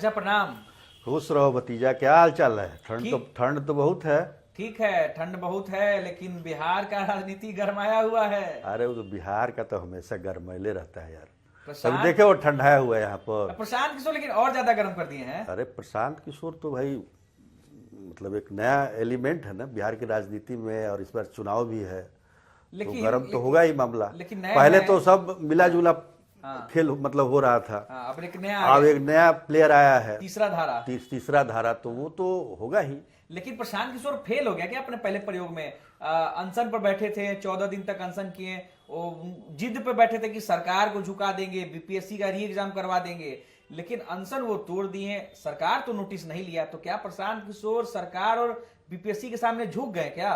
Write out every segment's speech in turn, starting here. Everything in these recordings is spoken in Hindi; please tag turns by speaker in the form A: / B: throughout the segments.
A: चाचा प्रणाम।
B: खुश रहो भतीजा, क्या हाल चाल है? ठंड तो बहुत है।
A: ठीक है, ठंड बहुत है, लेकिन बिहार का राजनीति गरमाया हुआ है।
B: अरे वो तो बिहार का तो हमेशा गरमैले रहता है यार। कभी
A: प्रशांत
B: देखे वो ठंडा हुआ है यहाँ पर?
A: प्रशांत किशोर लेकिन और ज्यादा गर्म कर दिए हैं।
B: अरे प्रशांत किशोर तो भाई मतलब एक नया एलिमेंट है ना बिहार की राजनीति में, और इस बार चुनाव भी है तो गर्म तो होगा ही मामला।
A: लेकिन नया
B: पहले तो सब मिला जुला
A: हाँ।
B: खेल मतलब हो रहा था।
A: अब एक नया
B: अब एक नया प्लेयर आया है,
A: तीसरा धारा।
B: तीसरा धारा, तो वो तो होगा ही।
A: लेकिन प्रशांत किशोर फेल हो गया क्या अपने पहले प्रयोग में? अनशन पर बैठे थे, 14 दिन तक अनशन किए, वो जिद पे बैठे थे कि सरकार को झुका देंगे, बीपीएससी का री एग्जाम करवा देंगे, लेकिन अनशन वो तोड़ दिए। सरकार तो नोटिस नहीं लिया, तो क्या प्रशांत किशोर सरकार और बीपीएससी के सामने झुक गए क्या?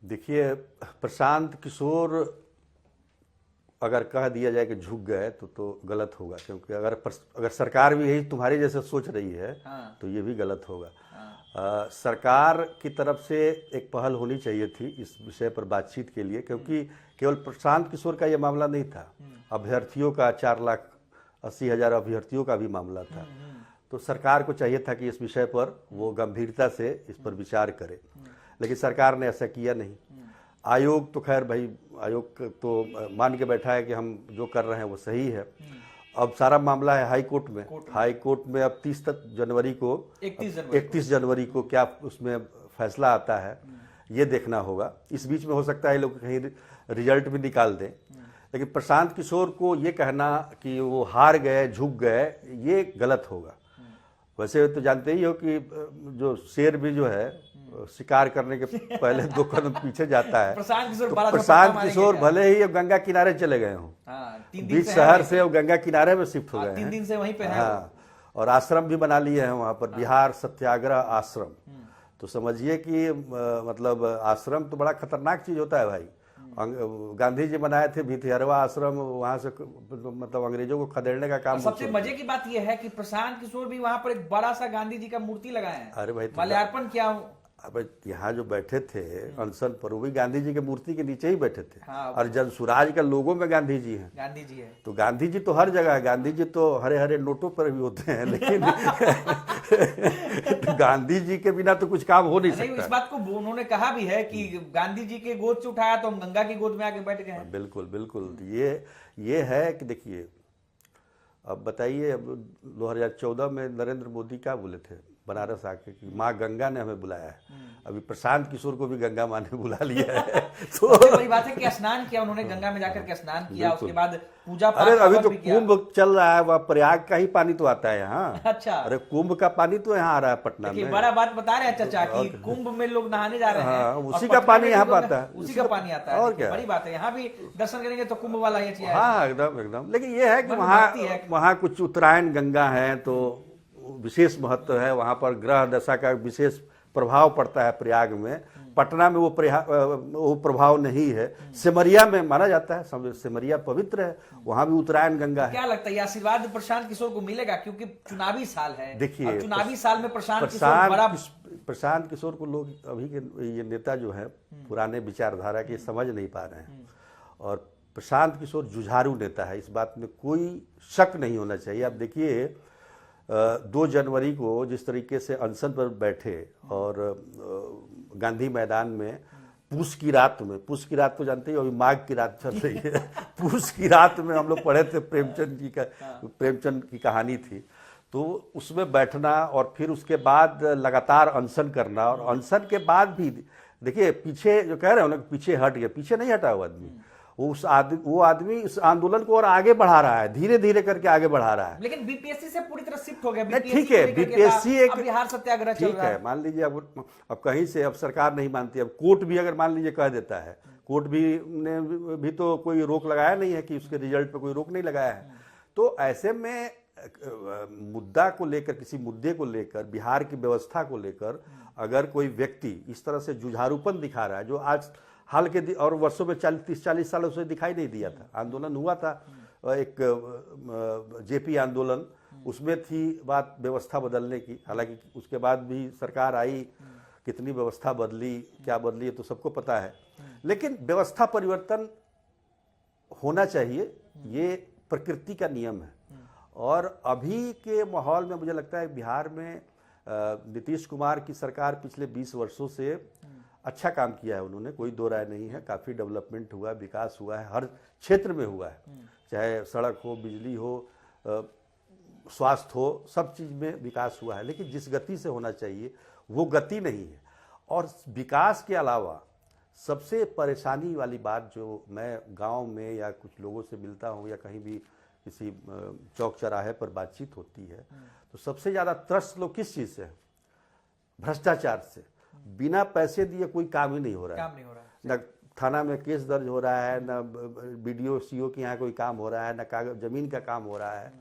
B: देखिए, प्रशांत किशोर अगर कह दिया जाए कि झुक गए तो गलत होगा, क्योंकि अगर सरकार भी यही तुम्हारी जैसे सोच रही है
A: हाँ।
B: तो ये भी गलत होगा। सरकार की तरफ से एक पहल होनी चाहिए थी इस विषय पर बातचीत के लिए, क्योंकि केवल प्रशांत किशोर का ये मामला नहीं था, अभ्यर्थियों का 4,80,000 अभ्यर्थियों का भी मामला था। तो सरकार को चाहिए था कि इस विषय पर वो गंभीरता से इस पर विचार करे, लेकिन सरकार ने ऐसा किया नहीं। आयोग तो खैर भाई, आयोग तो मान के बैठा है कि हम जो कर रहे हैं वो सही है। अब सारा मामला है हाई कोर्ट में। हाई कोर्ट में अब 31 जनवरी को क्या उसमें फैसला आता है ये देखना होगा। इस बीच में हो सकता है लोग कहीं रिजल्ट भी निकाल दें, लेकिन प्रशांत किशोर को ये कहना कि वो हार गए, झुक गए, ये गलत होगा। वैसे तो जानते ही हो कि जो शेर भी जो है शिकार करने के पहले 2 कदम पीछे जाता है। प्रशांत किशोर भले ही अब गंगा किनारे चले गए हों, बीच शहर से अब गंगा किनारे में शिफ्ट हो गए हैं।
A: 3 दिन से वहीं पे हैं।
B: हाँ, और आश्रम भी बना लिए हैं वहाँ पर, बिहार सत्याग्रह आश्रम। तो समझिए कि मतलब आश्रम तो बड़ा खतरनाक चीज होता है भाई। गांधी जी बनाए थे भितिहरवा आश्रम, वहां से मतलब अंग्रेजों को खदेड़ने का काम।
A: सबसे मजे की बात यह है कि प्रशांत किशोर भी वहां पर एक बड़ा सा गांधी जी का मूर्ति लगाए हैं।
B: अरे भाई,
A: माल्यार्पण किया।
B: अब यहाँ जो बैठे थे अनशन पर, वो भी गांधी जी के मूर्ति के नीचे ही बैठे थे।
A: हाँ,
B: और जनसुराज का लोगो में गांधी जी हैं।
A: गांधी जी है
B: तो गांधी जी तो हर जगह है। गांधी जी तो हरे हरे नोटों पर भी होते हैं, लेकिन तो गांधी जी के बिना तो कुछ काम हो नहीं सकता।
A: इस बात को उन्होंने कहा भी है कि गांधी जी के गोद से उठाया तो हम गंगा की गोद में आके बैठ गए।
B: बिल्कुल बिल्कुल, ये है कि देखिए, अब बताइए, अब 2014 में नरेंद्र मोदी क्या बोले थे बनारस आके कि माँ गंगा ने हमें बुलाया है। अभी प्रशांत किशोर को भी गंगा माँ ने बुला लिया है। तो
A: बड़ी बात है कि स्नान किया उन्होंने, गंगा में जाकर के स्नान किया, उसके बाद पूजा पाठ।
B: अरे अभी तो कुंभ चल रहा है, वह प्रयाग का ही पानी तो आता है यहाँ।
A: अच्छा,
B: अरे कुंभ का पानी तो यहाँ आ रहा है पटना में।
A: बड़ा बात बता रहे हैं चाचा कि कुंभ में लोग नहाने जा रहे हैं,
B: उसी का पानी यहाँ पे आता है,
A: उसी का पानी आता है। और क्या बड़ी बात है, यहाँ भी दर्शन करेंगे तो कुंभ वाला ये चीज।
B: हाँ, एकदम एकदम। लेकिन ये है कि वहाँ कुछ उत्तरायण गंगा है तो विशेष महत्व है। वहाँ पर ग्रह दशा का विशेष प्रभाव पड़ता है प्रयाग में। पटना में वो प्रभाव नहीं है। सिमरिया में माना जाता है, सिमरिया पवित्र है, वहाँ भी उत्तरायण गंगा है।
A: क्या लगता है ये आशीर्वाद प्रशांत किशोर को मिलेगा? क्योंकि चुनावी साल है।
B: देखिए,
A: चुनावी साल में प्रशांत
B: किशोर को लोग अभी के ये नेता जो है पुराने विचारधारा के समझ नहीं पा रहे हैं। और प्रशांत किशोर जुझारू नेता है, इस बात में कोई शक नहीं होना चाहिए। आप देखिए, 2 जनवरी को जिस तरीके से अनशन पर बैठे और गांधी मैदान में पूस की रात को जानते ही, अभी माघ की रात चल रही है। पूस की रात में हम लोग पढ़े थे, प्रेमचंद की कहानी थी। तो उसमें बैठना और फिर उसके बाद लगातार अनशन करना, और अनशन के बाद भी देखिए पीछे जो कह रहे हो ना, पीछे हट गया, पीछे नहीं हटा वो आदमी। वो आदमी इस आंदोलन को और आगे बढ़ा रहा है, धीरे धीरे करके आगे बढ़ा रहा है।
A: लेकिन बीपीएससी से पूरी तरह शिफ्ट हो गया।
B: ठीक है, बीपीएससी एक
A: बिहार सत्याग्रह
B: ठीक है, मान लीजिए अब कहीं से अब सरकार नहीं मानती, अब कोर्ट भी अगर मान लीजिए कह देता है, कोर्ट भी तो कोई रोक लगाया नहीं है कि उसके रिजल्ट पे कोई रोक नहीं लगाया है। तो ऐसे में मुद्दा को लेकर, किसी मुद्दे को लेकर, बिहार की व्यवस्था को लेकर अगर कोई व्यक्ति इस तरह से जुझारूपन दिखा रहा है, जो आज हाल के और वर्षों में 30-40 सालों से दिखाई नहीं दिया था। आंदोलन हुआ था, एक जेपी आंदोलन, उसमें थी बात व्यवस्था बदलने की। हालांकि उसके बाद भी सरकार आई, कितनी व्यवस्था बदली, क्या बदली, तो सबको पता है। लेकिन व्यवस्था परिवर्तन होना चाहिए, ये प्रकृति का नियम है। और अभी के माहौल में मुझे लगता है बिहार में नीतीश कुमार की सरकार पिछले 20 वर्षों से अच्छा काम किया है उन्होंने, कोई दो राय नहीं है। काफ़ी डेवलपमेंट हुआ है, विकास हुआ है, हर क्षेत्र में हुआ है, चाहे सड़क हो, बिजली हो, स्वास्थ्य हो, सब चीज़ में विकास हुआ है। लेकिन जिस गति से होना चाहिए वो गति नहीं है। और विकास के अलावा सबसे परेशानी वाली बात जो मैं गांव में या कुछ लोगों से मिलता हूं या कहीं भी किसी चौक चौराहे पर बातचीत होती है तो सबसे ज़्यादा त्रस्त लोग किस चीज़ से है? भ्रष्टाचार से। बिना पैसे दिए कोई काम ही नहीं हो रहा है, न थाना में केस दर्ज हो रहा है, न BDO CO के यहाँ कोई काम हो रहा है, न कागज जमीन का काम हो रहा है।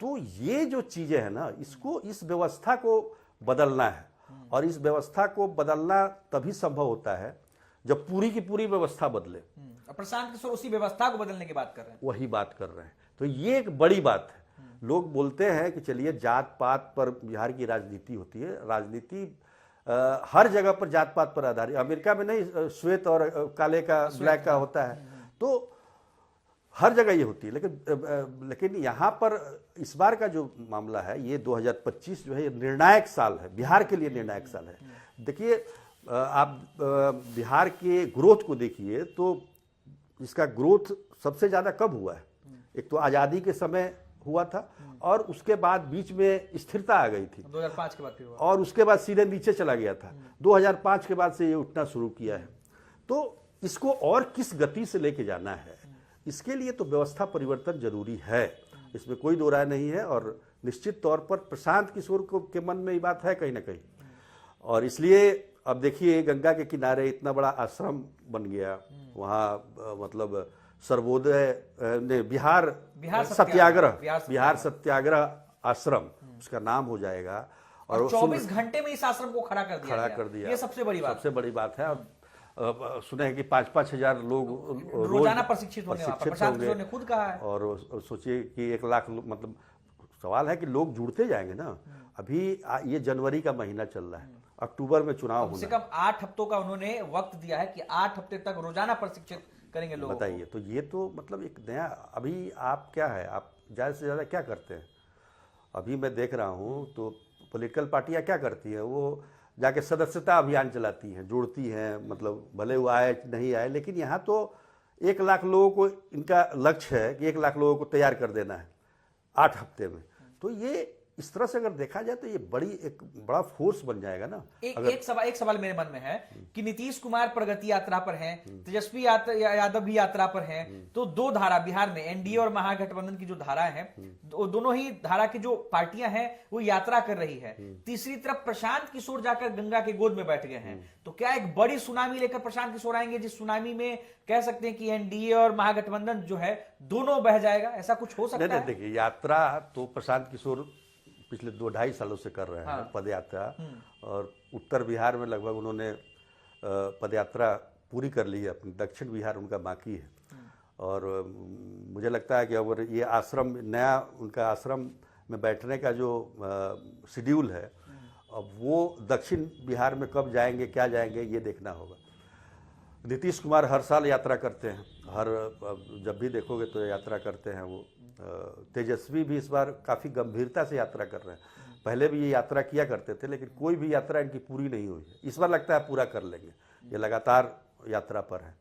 B: तो ये जो चीज़ें हैं ना, इसको, इस व्यवस्था को बदलना है। और इस व्यवस्था को बदलना तभी संभव होता है जब पूरी की पूरी व्यवस्था बदले।
A: प्रशांत किशोर उसी व्यवस्था को बदलने की बात कर रहे हैं।
B: वही बात कर रहे हैं। तो ये एक बड़ी बात है। लोग बोलते हैं कि चलिए जात पात पर बिहार की राजनीति होती है। राजनीति हर जगह पर जात पात पर आधारित। अमेरिका में नहीं श्वेत और काले का, ब्लैक का होता है, तो हर जगह ये होती है। लेकिन यहाँ पर इस बार का जो मामला है, ये 2025 जो है ये निर्णायक साल है, बिहार के लिए निर्णायक साल है। देखिए, आप बिहार के ग्रोथ को देखिए तो इसका ग्रोथ सबसे ज़्यादा कब हुआ है? एक तो आज़ादी के समय हुआ था और उसके बाद बीच में स्थिरता आ गई थी
A: 2005 के बाद फिर हुआ,
B: और उसके बाद सीधे नीचे चला गया था। 2005 के बाद से ये उठना शुरू किया है। तो इसको और किस गति से लेके जाना है, इसके लिए तो व्यवस्था परिवर्तन जरूरी है, इसमें कोई दो राय नहीं है। और निश्चित तौर पर प्रशांत किशोर को के मन में ये बात है कहीं ना कहीं। और इसलिए अब देखिए, गंगा के किनारे इतना बड़ा आश्रम बन गया, वहाँ मतलब सर्वोदय ने बिहार सत्याग्रह आश्रम उसका नाम हो जाएगा।
A: और 24 घंटे में इस आश्रम को खड़ा कर दिया। ये सबसे बड़ी
B: बात है। और सुने हैं कि 5-5 हजार लोग
A: रोजाना प्रशिक्षित होंगे। प्रशांत किशोर ने खुद कहा है।
B: और सोचिए कि 1 लाख, मतलब सवाल है कि लोग जुड़ते जाएंगे ना। अभी ये जनवरी का महीना चल रहा है, अक्टूबर में चुनाव होना है।
A: कम से कम 8 हफ्तों का उन्होंने वक्त दिया है कि 8 हफ्ते तक रोजाना प्रशिक्षित करेंगे लोग।
B: बताइए, तो ये तो मतलब एक नया, अभी आप क्या है, आप ज़्यादा से ज़्यादा क्या करते हैं? अभी मैं देख रहा हूँ तो पॉलिटिकल पार्टियाँ क्या करती हैं, वो जाके सदस्यता अभियान चलाती हैं, जोड़ती हैं, मतलब भले वो आए नहीं आए। लेकिन यहाँ तो 1 लाख लोगों को इनका लक्ष्य है कि 1 लाख लोगों को तैयार कर देना है 8 हफ्ते में। तो ये इस तरह से अगर देखा जाए तो ये एक बड़ा फोर्स बन जाएगा ना।
A: एक सवाल मेरे मन में है कि नीतीश कुमार प्रगति यात्रा पर हैं, तेजस्वी यादव भी यात्रा पर हैं, तो 2 धारा बिहार में, एनडीए और महागठबंधन की जो धारा है, दोनों ही धारा की जो पार्टियां हैं वो यात्रा कर रही है। तीसरी तरफ प्रशांत किशोर जाकर गंगा के गोद में बैठ गए हैं। तो क्या एक बड़ी सुनामी लेकर प्रशांत किशोर आएंगे, जिस सुनामी में कह सकते हैं कि एनडीए और महागठबंधन जो है दोनों बह जाएगा? ऐसा कुछ हो सकता है?
B: देखिए, यात्रा तो प्रशांत किशोर पिछले 2-2.5 सालों से कर रहे हैं पद यात्रा। और उत्तर बिहार में लगभग उन्होंने पद यात्रा पूरी कर ली है अपनी, दक्षिण बिहार उनका बाकी है। और मुझे लगता है कि अगर ये आश्रम, नया उनका आश्रम में बैठने का जो शेड्यूल है, अब वो दक्षिण बिहार में कब जाएंगे, क्या जाएंगे, ये देखना होगा। नीतीश कुमार हर साल यात्रा करते हैं, जब भी देखोगे तो यात्रा करते हैं वो। तेजस्वी भी इस बार काफ़ी गंभीरता से यात्रा कर रहे हैं। पहले भी ये यात्रा किया करते थे, लेकिन कोई भी यात्रा इनकी पूरी नहीं हुई है। इस बार लगता है पूरा कर लेंगे, ये लगातार यात्रा पर है।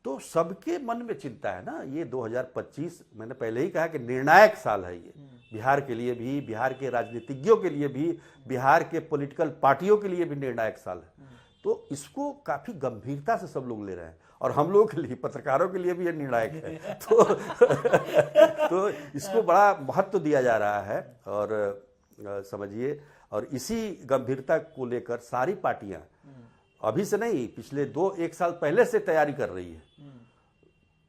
B: तो सबके मन में चिंता है ना। ये 2025, मैंने पहले ही कहा कि निर्णायक साल है ये, बिहार के लिए भी, बिहार के राजनीतिज्ञों के लिए भी, बिहार के पॉलिटिकल पार्टियों के लिए भी निर्णायक साल है। तो इसको काफ़ी गंभीरता से सब लोग ले रहे हैं, और हम लोगों के लिए, पत्रकारों के लिए भी ये निर्णायक है। तो इसको बड़ा महत्व दिया जा रहा है। और समझिए, और इसी गंभीरता को लेकर सारी पार्टियां अभी से नहीं, पिछले 1 साल पहले से तैयारी कर रही है।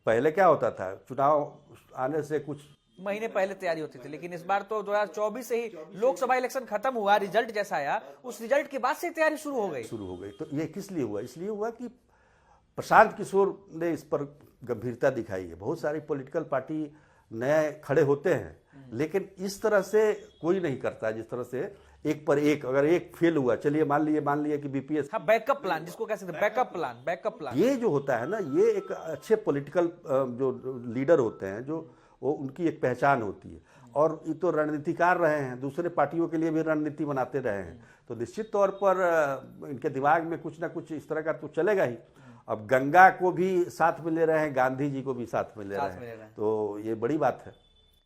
B: पहले क्या होता था, चुनाव आने से कुछ
A: महीने पहले तैयारी होती थी, लेकिन इस बार तो 2024 से ही लोकसभा इलेक्शन खत्म हुआ, रिजल्ट जैसा आया, उस रिजल्ट के बाद से तैयारी शुरू हो गई।
B: तो ये किस लिए हुआ? इसलिए हुआ कि प्रशांत किशोर ने इस पर गंभीरता दिखाई है। बहुत सारी पॉलिटिकल पार्टी नए खड़े होते हैं, लेकिन इस तरह से कोई नहीं करता जिस तरह से एक पर एक। अगर एक फेल हुआ, चलिए मान लिया कि बीपीएस,
A: बैकअप प्लान जिसको कह सकते हैं, बैकअप प्लान,
B: ये जो होता है ना, ये एक अच्छे पॉलिटिकल जो लीडर होते हैं, जो वो उनकी एक पहचान होती है। और ये तो रणनीतिकार रहे हैं, दूसरे पार्टियों के लिए भी रणनीति बनाते रहे हैं, तो निश्चित तौर पर इनके दिमाग में कुछ ना कुछ इस तरह का तो चलेगा ही। अब गंगा को भी साथ में ले रहे हैं, गांधी जी को भी साथ में ले रहे हैं, तो ये बड़ी बात है।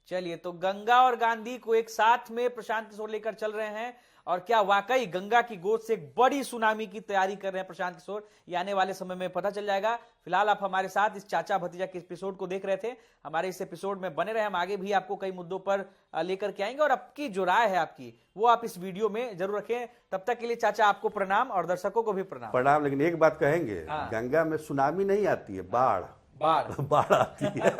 A: चलिए, तो गंगा और गांधी को एक साथ में प्रशांत किशोर लेकर चल रहे हैं, और क्या वाकई गंगा की गोद से एक बड़ी सुनामी की तैयारी कर रहे हैं प्रशांत किशोर, ये आने वाले समय में पता चल जाएगा। फिलहाल आप हमारे साथ इस चाचा भतीजा के एपिसोड को देख रहे थे, हमारे इस एपिसोड में बने रहे, हम आगे भी आपको कई मुद्दों पर लेकर के आएंगे, और आपकी जो राय है आपकी वो आप इस वीडियो में जरूर रखें। तब तक के लिए चाचा आपको प्रणाम, और दर्शकों को भी प्रणाम।
B: लेकिन एक बात कहेंगे, गंगा में सुनामी नहीं आती है, बाढ़ आती है।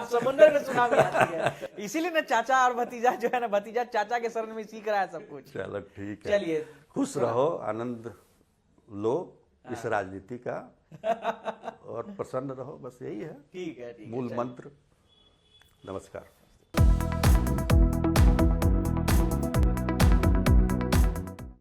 A: समुद्र में सुनामी आती है, इसीलिए ना चाचा और भतीजा जो है ना, भतीजा चाचा के शरण में सीख रहा है सब कुछ।
B: चलो ठीक है,
A: चलिए,
B: खुश रहो, आनंद लो इस राजनीति का, और प्रसन्न रहो, बस यही है
A: ठीक है,
B: मूल मंत्र। नमस्कार।